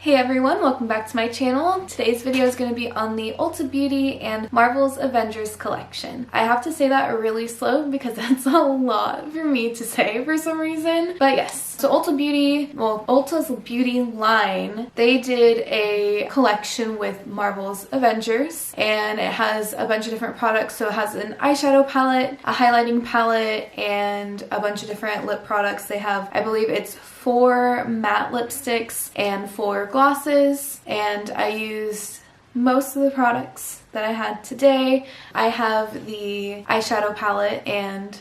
Hey everyone, welcome back to my channel. Today's video is going to be on the Ulta Beauty and Marvel's Avengers collection. I have to say that really slow because that's a lot for me to say for some reason. But yes, so Ulta Beauty, well, Ulta's beauty line, they did a collection with Marvel's Avengers and it has a bunch of different products. So it has an eyeshadow palette, a highlighting palette, and a bunch of different lip products. They have, I believe it's 4 matte lipsticks and 4 glosses, and I used most of the products that I had today. I have the eyeshadow palette, and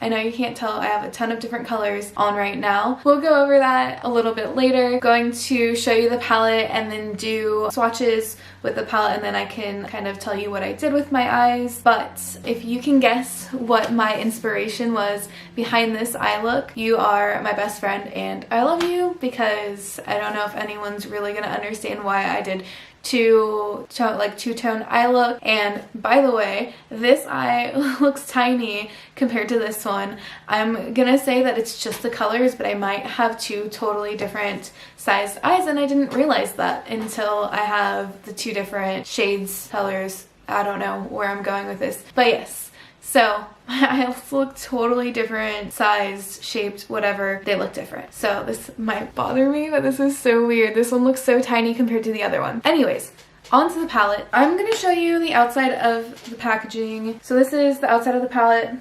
I know you can't tell, I have a ton of different colors on right now. We'll go over that a little bit later. Going to show you the palette and then do swatches with the palette, and then I can kind of tell you what I did with my eyes. But if you can guess what my inspiration was behind this eye look, you are my best friend and I love you, because I don't know if anyone's really gonna understand why I did two-tone eye look. And by the way, this eye looks tiny compared to this one. I'm gonna say that it's just the colors, but I might have 2 totally different sized eyes, and I didn't realize that until I have the 2 different shades, colors. I don't know where I'm going with this, but yes. So my eyes look totally different, sized, shaped, whatever. They look different. So this might bother me, but this is so weird. This one looks so tiny compared to the other one. Anyways, onto the palette. I'm going to show you the outside of the packaging. So this is the outside of the palette.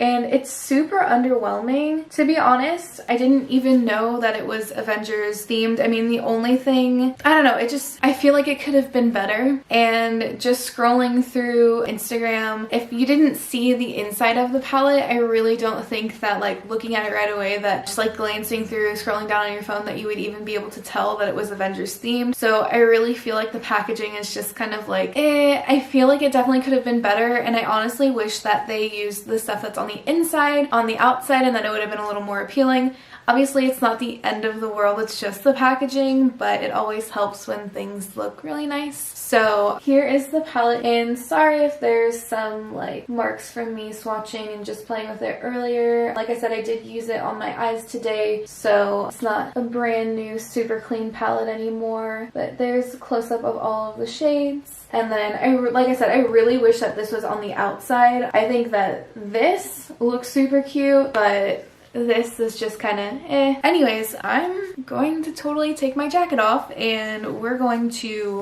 And it's super underwhelming. To be honest, I didn't even know that it was Avengers themed. I mean, the only thing, I don't know, I feel like it could have been better. And just scrolling through Instagram, if you didn't see the inside of the palette, I really don't think that, like, looking at it right away, that just like glancing through, scrolling down on your phone, that you would even be able to tell that it was Avengers themed. So I really feel like the packaging is just kind of like, I feel like it definitely could have been better. And I honestly wish that they used the stuff that's on the inside on the outside, and then it would have been a little more appealing. Obviously, it's not the end of the world, it's just the packaging, but it always helps when things look really nice. So here is the palette, and sorry if there's some like marks from me swatching and just playing with it earlier. Like I said, I did use it on my eyes today, so it's not a brand new super clean palette anymore, but there's a close-up of all of the shades. And then, like I said, I really wish that this was on the outside. I think that this looks super cute, but this is just kind of eh. Anyways, I'm going to totally take my jacket off and we're going to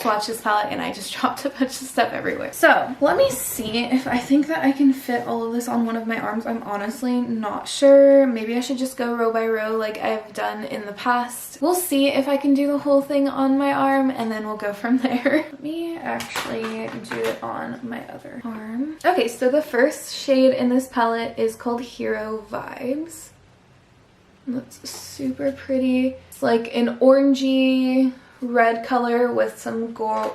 swatch this palette, and I just dropped a bunch of stuff everywhere. So let me see if I think that I can fit all of this on one of my arms. I'm honestly not sure. Maybe I should just go row by row like I've done in the past. We'll see if I can do the whole thing on my arm, and then we'll go from there. Let me actually do it on my other arm. Okay, so the first shade in this palette is called Haro Vibes. That's super pretty. It's like an orangey red color with some gold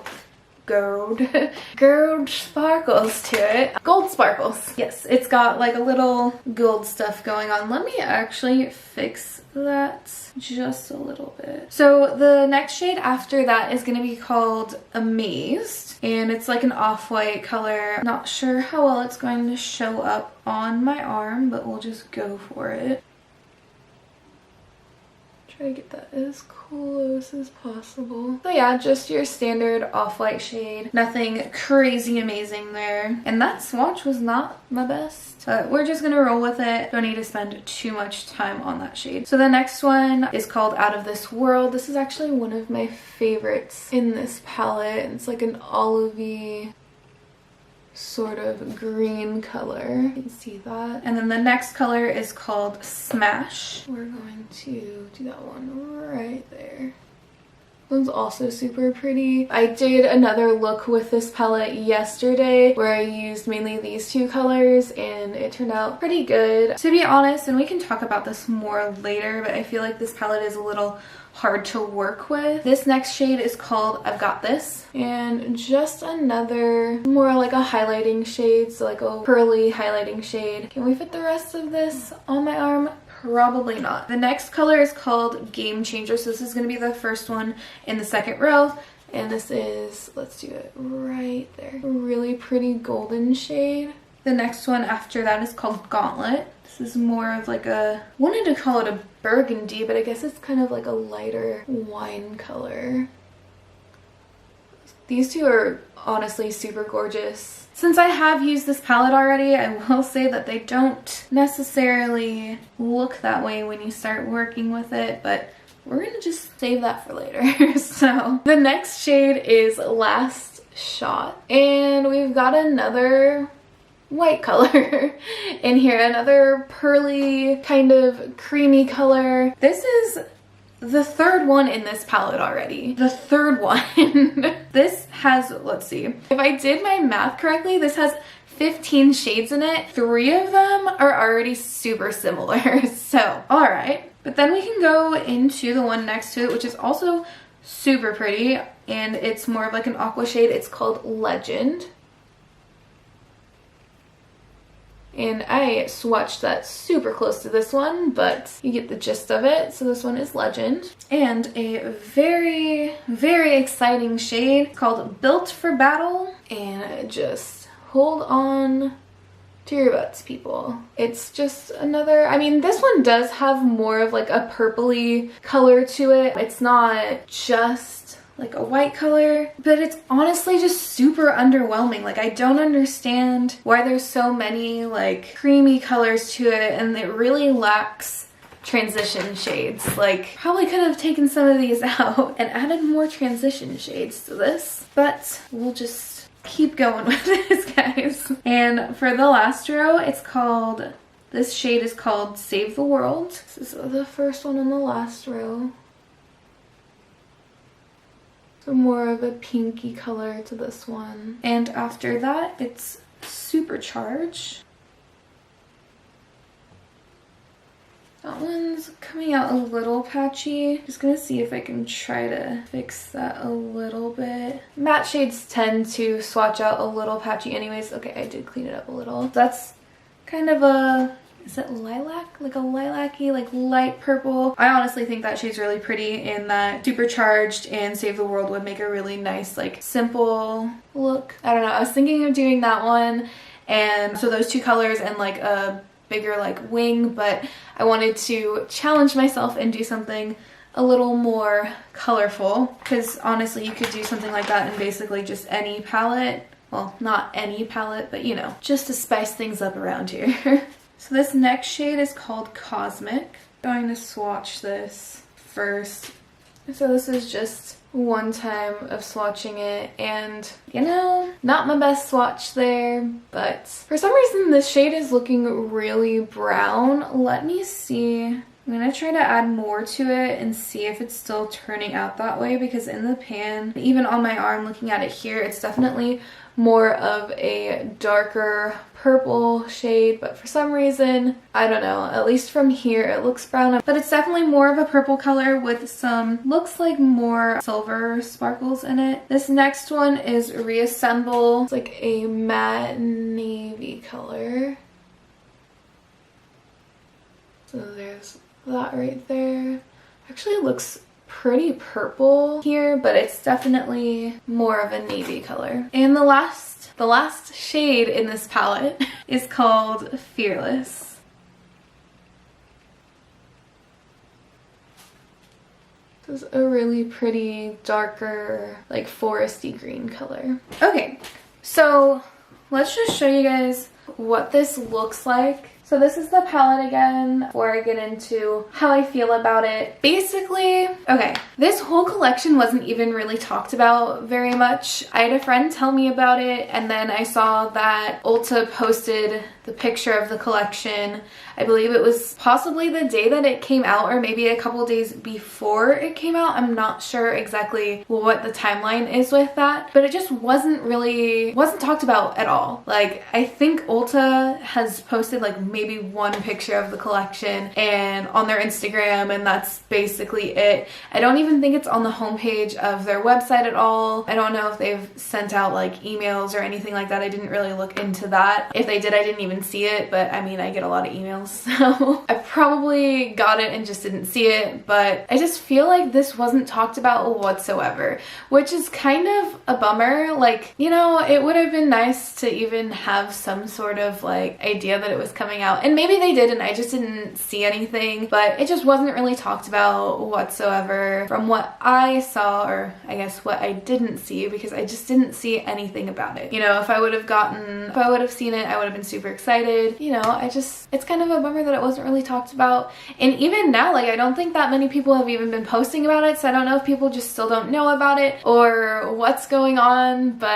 sparkles to it. Gold sparkles. Yes, it's got like a little gold stuff going on. Let me actually fix that just a little bit. So the next shade after that is going to be called Amazed, and it's like an off-white color. Not sure how well it's going to show up on my arm, but we'll just go for it. Try to get that as close as possible. So yeah, just your standard off-white shade. Nothing crazy amazing there. And that swatch was not my best, but we're just gonna roll with it. Don't need to spend too much time on that shade. So the next one is called Out of This World. This is actually one of my favorites in this palette. It's like an olivey sort of green color. You can see that. And then the next color is called Smash. We're going to do that one right there. One's also super pretty. I did another look with this palette yesterday where I used mainly these 2 colors, and it turned out pretty good. To be honest, and we can talk about this more later, but I feel like this palette is a little hard to work with. This next shade is called I've Got This, and just another more like a highlighting shade, so like a pearly highlighting shade. Can we fit the rest of this on my arm? Probably not. The next color is called Game Changer, so this is going to be the first one in the second row, and this is, let's do it right there, a really pretty golden shade. The next one after that is called Gauntlet. This This is more of like a, wanted to call it a burgundy, but I guess it's kind of like a lighter wine color. These two are honestly super gorgeous. Since I have used this palette already, I will say that they don't necessarily look that way when you start working with it, but we're gonna just save that for later. So the next shade is Last Shot, and we've got another white color in here, another pearly kind of creamy color. This is the third one in this palette already. The third one. This has, let's see, if I did my math correctly, this has 15 shades in it. 3 of them are already super similar. So, all right. But then we can go into the one next to it, which is also super pretty, and it's more of like an aqua shade. It's called Legend. And I swatched that super close to this one, but you get the gist of it. So this one is Legend. And a very, very exciting shade called Built for Battle. And just hold on to your butts, people. It's just another, I mean, this one does have more of like a purpley color to it. It's not just like a white color, but it's honestly just super underwhelming. Like, I don't understand why there's so many like creamy colors to it, and it really lacks transition shades. Like, probably could have taken some of these out and added more transition shades to this, but we'll just keep going with this, guys. And for the last row, it's called, this shade is called Save the World. This is the first one on the last row. So more of a pinky color to this one. And after that, it's Supercharge. That one's coming out a little patchy. Just gonna see if I can try to fix that a little bit. Matte shades tend to swatch out a little patchy anyways. Okay, I did clean it up a little. That's kind of a, is it lilac? Like a lilac-y, like light purple. I honestly think that shade's really pretty, and that Supercharged and Save the World would make a really nice, like, simple look. I don't know, I was thinking of doing that one, and so those two colors and like a bigger like wing, but I wanted to challenge myself and do something a little more colorful, because honestly you could do something like that in basically just any palette. Well, not any palette, but you know, just to spice things up around here. So this next shade is called Cosmic. I'm going to swatch this first. So this is just one time of swatching it, and you know, not my best swatch there, but for some reason this shade is looking really brown. Let me see. I'm gonna try to add more to it and see if it's still turning out that way, because in the pan, even on my arm looking at it here, it's definitely more of a darker purple shade, but for some reason, I don't know, at least from here it looks brown, but it's definitely more of a purple color with some, looks like more silver sparkles in it. This next one is Reassemble. It's like a matte navy color. So there's that right there. Actually, it looks pretty purple here, but it's definitely more of a navy color. And the last shade in this palette is called Fearless. This is a really pretty darker, like foresty green color. Okay, so let's just show you guys what this looks like. So this is the palette again, before I get into how I feel about it. Basically, okay, this whole collection wasn't even really talked about very much. I had a friend tell me about it, and then I saw that Ulta posted the picture of the collection. I believe it was possibly the day that it came out, or maybe a couple days before it came out. I'm not sure exactly what the timeline is with that, but it just wasn't talked about at all. Like, I think Ulta has posted like maybe one picture of the collection and on their Instagram, and that's basically it. I don't even think it's on the homepage of their website at all. I don't know if they've sent out like emails or anything like that. I didn't really look into that. If they did, I didn't even see it, but I mean, I get a lot of emails, so I probably got it and just didn't see it. But I just feel like this wasn't talked about whatsoever, which is kind of a bummer. Like, you know, it would have been nice to even have some sort of like idea that it was coming out. And maybe they did and I just didn't see anything, but it just wasn't really talked about whatsoever from what I saw, or I guess what I didn't see, because I just didn't see anything about it. You know, if I would have seen it, I would have been super excited. You know, it's kind of a bummer that it wasn't really talked about. And even now, like, I don't think that many people have even been posting about it, so I don't know if people just still don't know about it or what's going on, but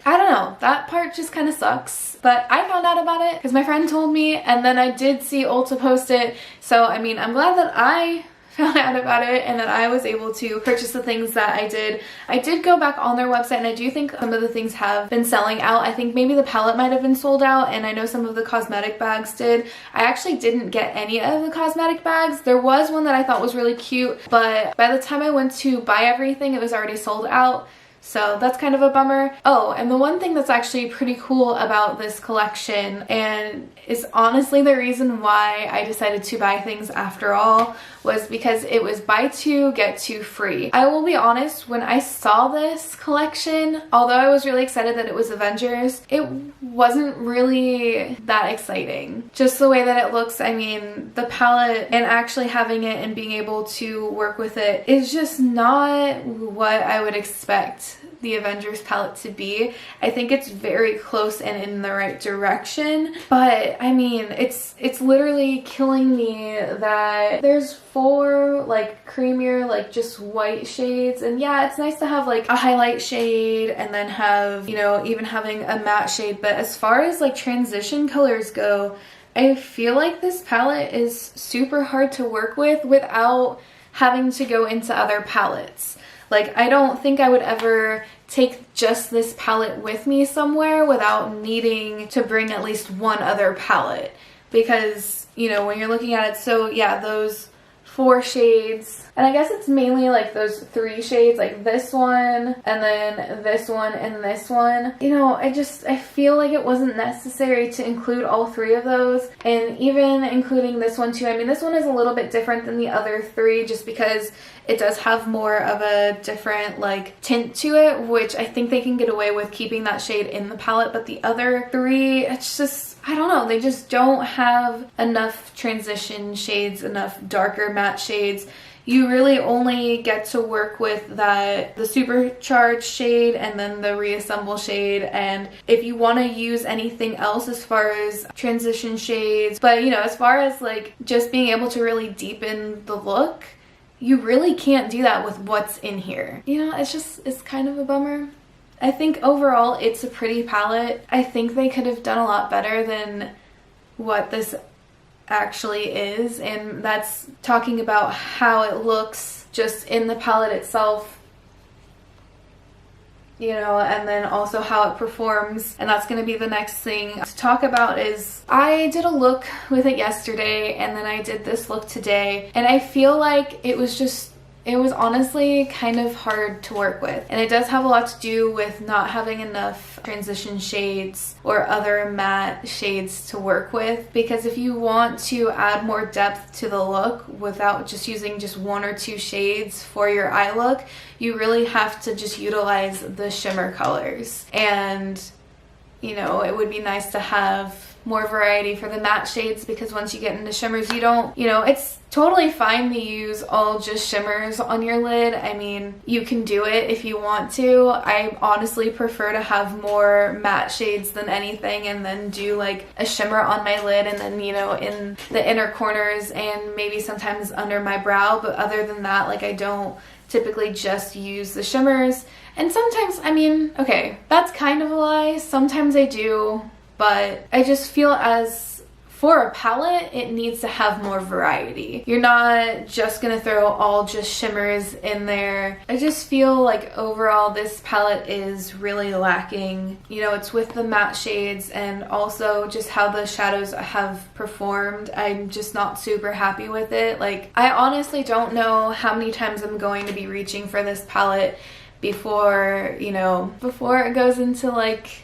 I don't know. That part just kind of sucks. But I found out about it because my friend told me, and then I did see Ulta post it. So, I mean, I'm glad that I found out about it and that I was able to purchase the things that I did. I did go back on their website and I do think some of the things have been selling out. I think maybe the palette might have been sold out, and I know some of the cosmetic bags did. I actually didn't get any of the cosmetic bags. There was one that I thought was really cute, but by the time I went to buy everything, it was already sold out. So that's kind of a bummer. Oh, and the one thing that's actually pretty cool about this collection, and is honestly the reason why I decided to buy things after all, was because it was buy two, get two free. I will be honest, when I saw this collection, although I was really excited that it was Avengers, it wasn't really that exciting. Just the way that it looks, I mean, the palette and actually having it and being able to work with it is just not what I would expect the Avengers palette to be. I think it's very close and in the right direction, but I mean, it's literally killing me that there's 4 like creamier, like just white shades, and yeah, it's nice to have like a highlight shade and then have, you know, even having a matte shade, but as far as like transition colors go, I feel like this palette is super hard to work with without having to go into other palettes. Like, I don't think I would ever take just this palette with me somewhere without needing to bring at least one other palette, because, you know, when you're looking at it, so yeah, those 4 shades, and I guess it's mainly like those 3 shades, like this one and then this one and this one. You know, I feel like it wasn't necessary to include all 3 of those, and even including this one too. I mean, this one is a little bit different than the other 3 just because it does have more of a different like tint to it, which I think they can get away with keeping that shade in the palette, but the other 3, it's just, I don't know, they just don't have enough transition shades, enough darker matte shades. You really only get to work with the supercharged shade and then the reassemble shade, and if you want to use anything else as far as transition shades, but you know, as far as like just being able to really deepen the look, you really can't do that with what's in here. You know, it's kind of a bummer. I think overall it's a pretty palette. I think they could have done a lot better than what this actually is, and that's talking about how it looks just in the palette itself, you know, and then also how it performs. And that's going to be the next thing to talk about. Is I did a look with it yesterday and then I did this look today, and I feel like it was honestly kind of hard to work with, and it does have a lot to do with not having enough transition shades or other matte shades to work with, because if you want to add more depth to the look without just using just 1 or 2 shades for your eye look, you really have to just utilize the shimmer colors. And you know, it would be nice to have more variety for the matte shades, because once you get into shimmers, you don't, you know, it's totally fine to use all just shimmers on your lid. I mean, you can do it if you want to. I honestly prefer to have more matte shades than anything, and then do like a shimmer on my lid, and then, you know, in the inner corners and maybe sometimes under my brow. But other than that, like, I don't typically just use the shimmers. And sometimes, I mean, okay, that's kind of a lie. Sometimes I do, but I just feel as for a palette, it needs to have more variety. You're not just gonna throw all just shimmers in there. I just feel like overall this palette is really lacking. You know, it's with the matte shades and also just how the shadows have performed. I'm just not super happy with it. Like, I honestly don't know how many times I'm going to be reaching for this palette before, you know, before it goes into like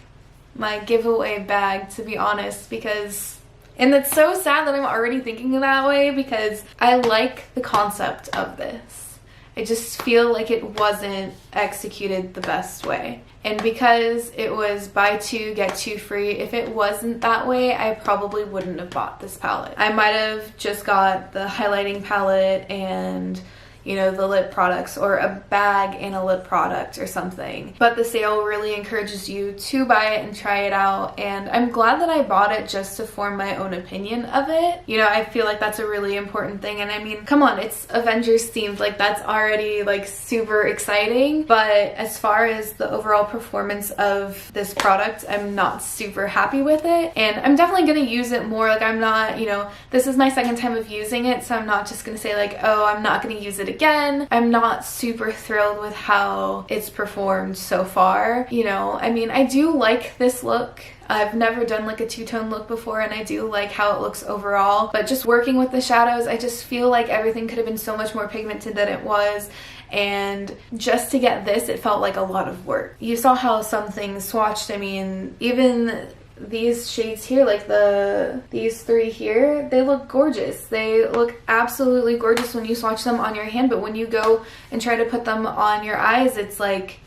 my giveaway bag, to be honest, because, and it's so sad that I'm already thinking that way, because I like the concept of this. I just feel like it wasn't executed the best way. And because it was buy two, get two free, if it wasn't that way, I probably wouldn't have bought this palette. I might have just got the highlighting palette and, you know, the lip products, or a bag and a lip product or something. But the sale really encourages you to buy it and try it out, and I'm glad that I bought it just to form my own opinion of it. You know, I feel like that's a really important thing, and I mean, come on, it's Avengers themed, like that's already like super exciting. But as far as the overall performance of this product, I'm not super happy with it, and I'm definitely gonna use it more. Like, I'm not, you know, this is my second time of using it, so I'm not just gonna say like, oh, I'm not gonna use it again. I'm not super thrilled with how it's performed so far. You know, I mean, I do like this look. I've never done like a two-tone look before, and I do like how it looks overall, but just working with the shadows, I just feel like everything could have been so much more pigmented than it was. And just to get this, it felt like a lot of work. You saw how some things swatched. I mean, even these shades here, like these three here, they look gorgeous. They look absolutely gorgeous when you swatch them on your hand, but when you go and try to put them on your eyes, it's like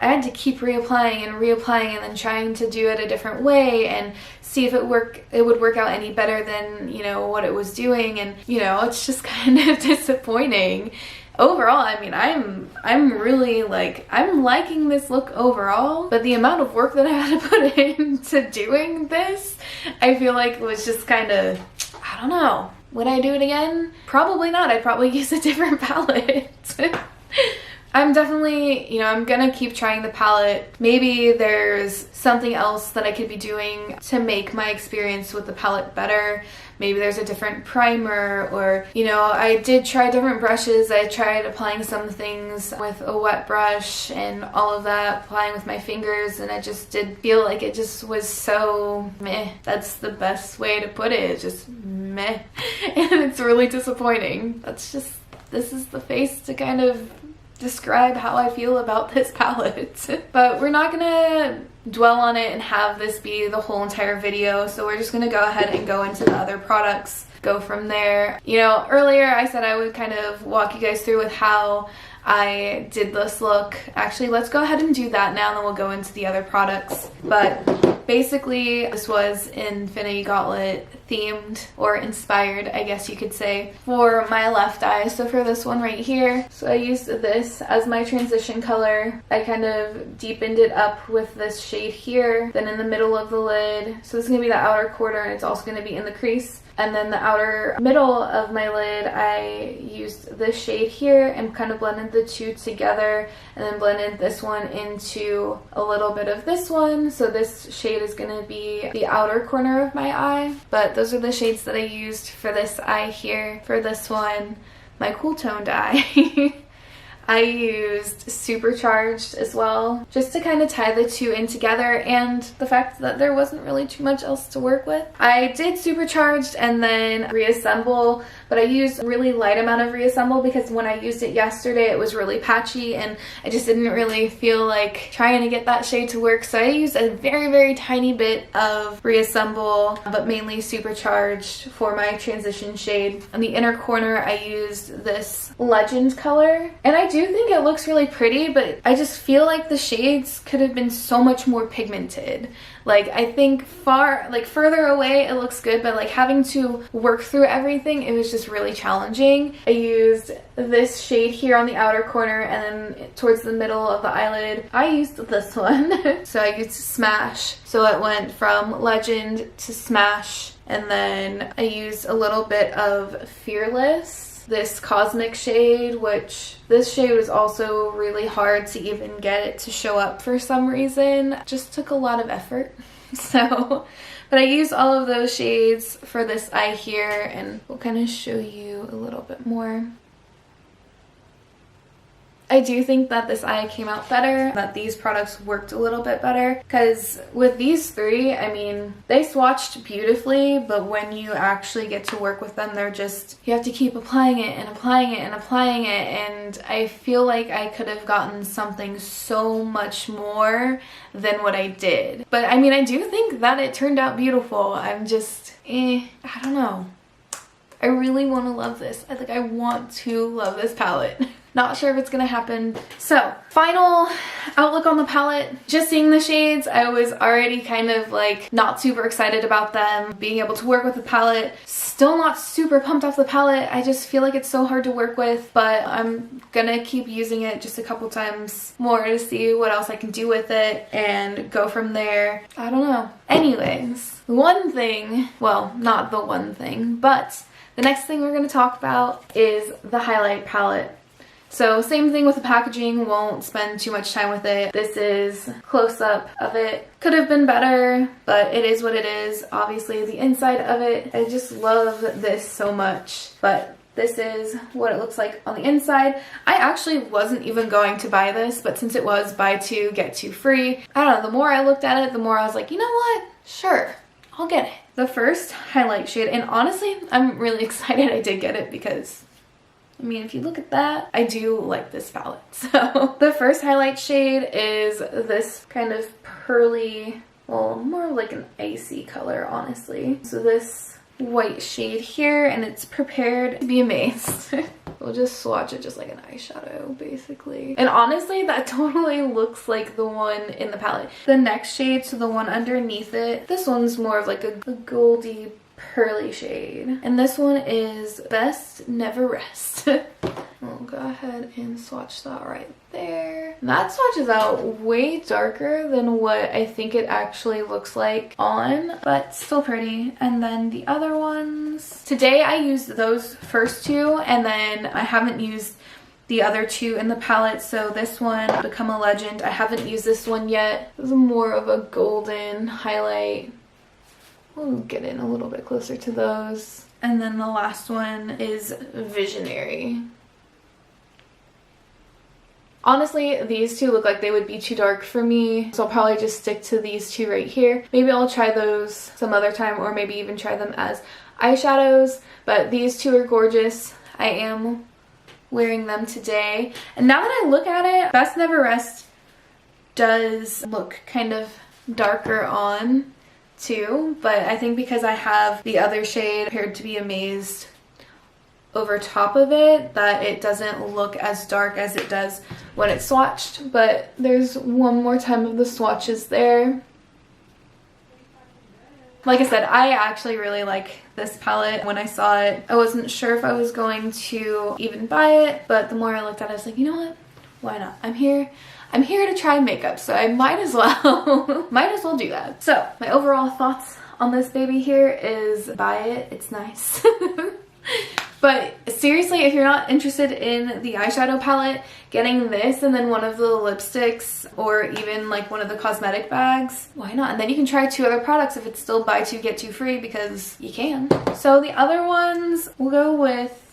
I had to keep reapplying and then trying to do it a different way and see if it would work out any better than, you know, what it was doing. And, you know, it's just kind of disappointing. Overall, I mean, I'm really like, I'm liking this look overall, but the amount of work that I had to put into doing this, I feel like was just kind of, I don't know. Would I do it again? Probably not. I'd probably use a different palette. I'm definitely, you know, I'm gonna keep trying the palette. Maybe there's something else that I could be doing to make my experience with the palette better. Maybe there's a different primer, or, you know, I did try different brushes. I tried applying some things with a wet brush and all of that, applying with my fingers, and I just did feel like it just was so meh. That's the best way to put it. It's just meh. And it's really disappointing. This is the face to kind of describe how I feel about this palette. But we're not gonna dwell on it and have this be the whole entire video, so we're just gonna go ahead and go into the other products, go from there. You know, earlier I said I would kind of walk you guys through with how I did this look. Actually, let's go ahead and do that now, and then we'll go into the other products. But basically, this was Infinity Gauntlet themed, or inspired, I guess you could say, for my left eye. So for this one right here, so I used this as my transition color. I kind of deepened it up with this shade here, then in the middle of the lid. So this is going to be the outer corner, and it's also going to be in the crease. And then the outer middle of my lid, I used this shade here and kind of blended the two together, and then blended this one into a little bit of this one. So this shade is going to be the outer corner of my eye. But those are the shades that I used for this eye here. For this one, my cool toned eye. I used Supercharged as well, just to kind of tie the two in together, and the fact that there wasn't really too much else to work with. I did Supercharged and then Reassemble, but I used a really light amount of Reassemble because when I used it yesterday it was really patchy and I just didn't really feel like trying to get that shade to work, so I used a very, very tiny bit of Reassemble, but mainly Supercharged for my transition shade. On the inner corner I used this Legend color, and I do think it looks really pretty, but I just feel like the shades could have been so much more pigmented. Like, I think further away it looks good, but like having to work through everything, it was just really challenging. I used this shade here on the outer corner, and then towards the middle of the eyelid I used this one. So I used Smash, so it went from Legend to Smash, and then I used a little bit of Fearless, this cosmic shade, which this shade was also really hard to even get it to show up for some reason. Just took a lot of effort. So, but I used all of those shades for this eye here, and we'll kind of show you a little bit more. I do think that this eye came out better, that these products worked a little bit better, because with these three, I mean, they swatched beautifully, but when you actually get to work with them, they're just, you have to keep applying it and applying it and applying it, and I feel like I could have gotten something so much more than what I did. But I mean, I do think that it turned out beautiful. I'm just, I don't know. I really want to love this. I want to love this palette. Not sure if it's gonna happen. So, final outlook on the palette. Just seeing the shades, I was already kind of like not super excited about them. Being able to work with the palette, still not super pumped off the palette. I just feel like it's so hard to work with, but I'm gonna keep using it just a couple times more to see what else I can do with it and go from there. I don't know. Anyways, one thing, well, not the one thing, but the next thing we're gonna talk about is the highlight palette. So same thing with the packaging, won't spend too much time with it. This is close-up of it. Could have been better, but it is what it is. Obviously the inside of it, I just love this so much. But this is what it looks like on the inside. I actually wasn't even going to buy this, but since it was buy two, get two free, I don't know, the more I looked at it, the more I was like, you know what? Sure, I'll get it. The first highlight shade, and honestly, I'm really excited I did get it because I mean, if you look at that, I do like this palette. So the first highlight shade is this kind of pearly, well, more like an icy color, honestly. So this white shade here, and it's prepared to be amazed. We'll just swatch it just like an eyeshadow, basically. And honestly, that totally looks like the one in the palette. The next shade, so the one underneath it, this one's more of like a goldy pearly shade, and this one is Best Never Rest. We'll go ahead and swatch that right there. That swatches out way darker than what I think it actually looks like on, but still pretty. And then the other ones, today I used those first two, and then I haven't used the other two in the palette. So this one, Become a Legend, I haven't used this one yet. This is more of a golden highlight. We'll get in a little bit closer to those. And then the last one is Visionary. Honestly, these two look like they would be too dark for me, so I'll probably just stick to these two right here. Maybe I'll try those some other time, or maybe even try them as eyeshadows, but these two are gorgeous. I am wearing them today. And now that I look at it, Best Never Rest does look kind of darker on too, but I think because I have the other shade, Prepared to be Amazed, over top of it, that it doesn't look as dark as it does when it's swatched. But there's one more time of the swatches there. Like I said, I actually really like this palette. When I saw it, I wasn't sure if I was going to even buy it, but the more I looked at it, I was like, you know what? Why not? I'm here to try makeup, so I might as well do that. So my overall thoughts on this baby here is buy it. It's nice. But seriously, if you're not interested in the eyeshadow palette, getting this and then one of the lipsticks or even like one of the cosmetic bags, why not? And then you can try two other products if it's still buy two get two free, because you can. So the other ones, we'll go with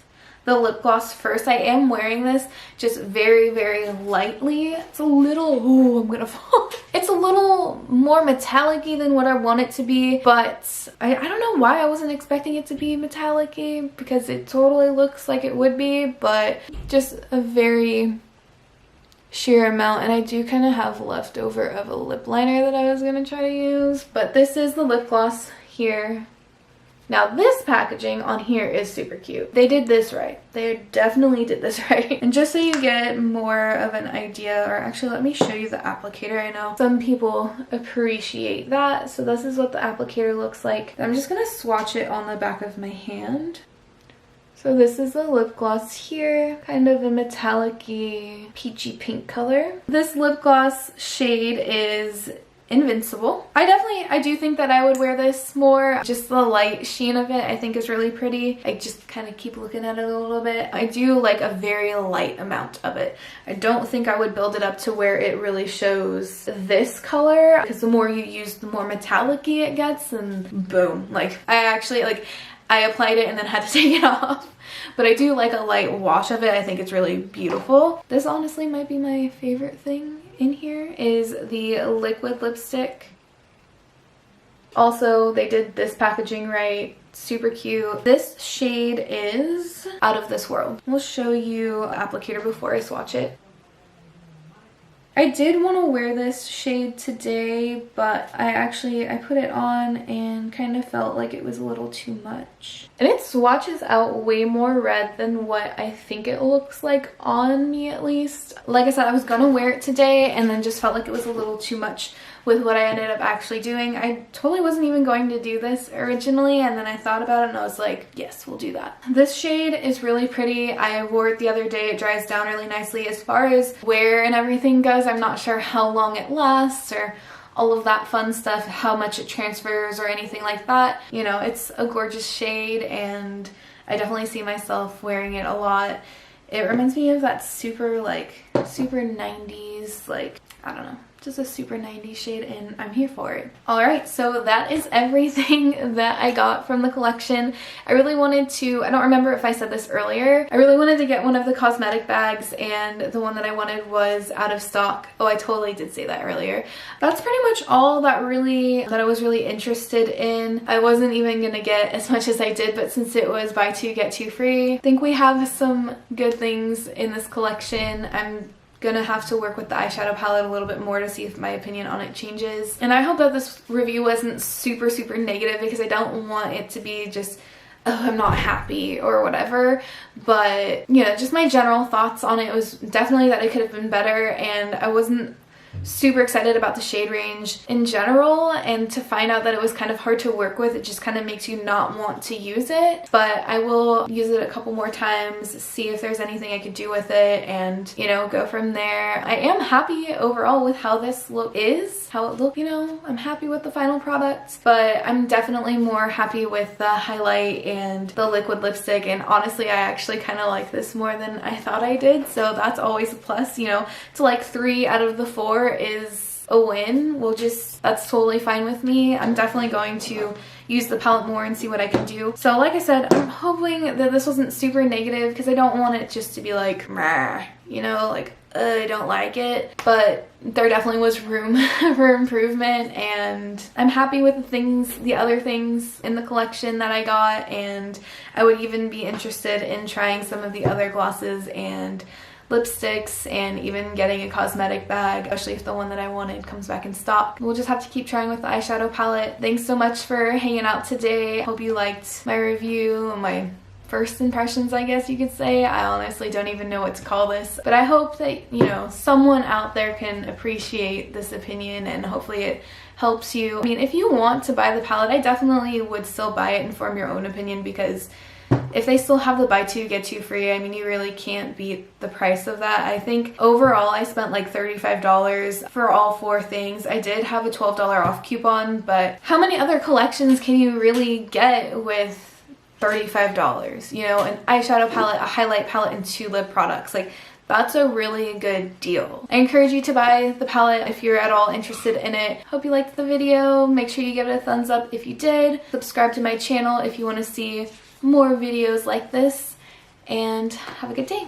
the lip gloss first. I am wearing this just very, very lightly. It's a little, ooh, I'm gonna fall. It's a little more metallic-y than what I want it to be, but I don't know why I wasn't expecting it to be metallic-y, because it totally looks like it would be, but just a very sheer amount. And I do kind of have leftover of a lip liner that I was gonna try to use, but this is the lip gloss here. Now this packaging on here is super cute. They did this right. They definitely did this right. And just so you get more of an idea, or actually let me show you the applicator. I know some people appreciate that. So this is what the applicator looks like. I'm just gonna swatch it on the back of my hand. So this is the lip gloss here, kind of a metallic-y peachy pink color. This lip gloss shade is Invincible. I do think that I would wear this more. Just the light sheen of it I think is really pretty. I just kind of keep looking at it a little bit. I do like a very light amount of it. I don't think I would build it up to where it really shows this color, because the more you use, the more metallic-y it gets, and boom. Like I applied it and then had to take it off. But I do like a light wash of it. I think it's really beautiful. This honestly might be my favorite thing in here, is the liquid lipstick. Also, they did this packaging right. Super cute. This shade is Out of This World. We'll show you applicator before I swatch it. I did want to wear this shade today, but I put it on and kind of felt like it was a little too much. And it swatches out way more red than what I think it looks like on me, at least. Like I said, I was gonna wear it today and then just felt like it was a little too much with what I ended up actually doing. I totally wasn't even going to do this originally, and then I thought about it and I was like, yes, we'll do that. This shade is really pretty. I wore it the other day. It dries down really nicely. As far as wear and everything goes, I'm not sure how long it lasts or all of that fun stuff, how much it transfers or anything like that. You know, it's a gorgeous shade and I definitely see myself wearing it a lot. It reminds me of that super 90s, like, I don't know, just a super 90s shade, and I'm here for it. Alright, so that is everything that I got from the collection. I really wanted to, I don't remember if I said this earlier, I really wanted to get one of the cosmetic bags, and the one that I wanted was out of stock. Oh, I totally did say that earlier. That's pretty much all that I was really interested in. I wasn't even gonna get as much as I did, but since it was buy two get two free, I think we have some good things in this collection. I'm gonna have to work with the eyeshadow palette a little bit more to see if my opinion on it changes. And I hope that this review wasn't super negative, because I don't want it to be just, oh, I'm not happy or whatever. But, you know, just my general thoughts on it was definitely that it could have been better, and I wasn't super excited about the shade range in general, and to find out that it was kind of hard to work with, it just kind of makes you not want to use it. But I will use it a couple more times, see if there's anything I could do with it, and, you know, go from there. I am happy overall with how this look is, how it looked, you know, I'm happy with the final product, but I'm definitely more happy with the highlight and the liquid lipstick, and honestly I actually kind of like this more than I thought I did, so that's always a plus. You know, to like 3 out of the 4 is a win. That's totally fine with me. I'm definitely going to use the palette more and see what I can do. So like I said, I'm hoping that this wasn't super negative, because I don't want it just to be like, meh, you know, like, I don't like it. But there definitely was room for improvement, and I'm happy with the other things in the collection that I got, and I would even be interested in trying some of the other glosses and lipsticks, and even getting a cosmetic bag, especially if the one that I wanted comes back in stock. We'll just have to keep trying with the eyeshadow palette. Thanks so much for hanging out today. Hope you liked my review, my first impressions, I guess you could say. I honestly don't even know what to call this, but I hope that, you know, someone out there can appreciate this opinion, and hopefully it helps you. I mean, if you want to buy the palette, I definitely would still buy it and form your own opinion, because if they still have the buy two get two free, I mean, you really can't beat the price of that. I think overall I spent like $35 for all 4 things. I did have a $12 off coupon, but how many other collections can you really get with $35? You know, an eyeshadow palette, a highlight palette, and 2 lip products. Like, that's a really good deal. I encourage you to buy the palette if you're at all interested in it. Hope you liked the video. Make sure you give it a thumbs up if you did. Subscribe to my channel if you want to see more videos like this, and have a good day.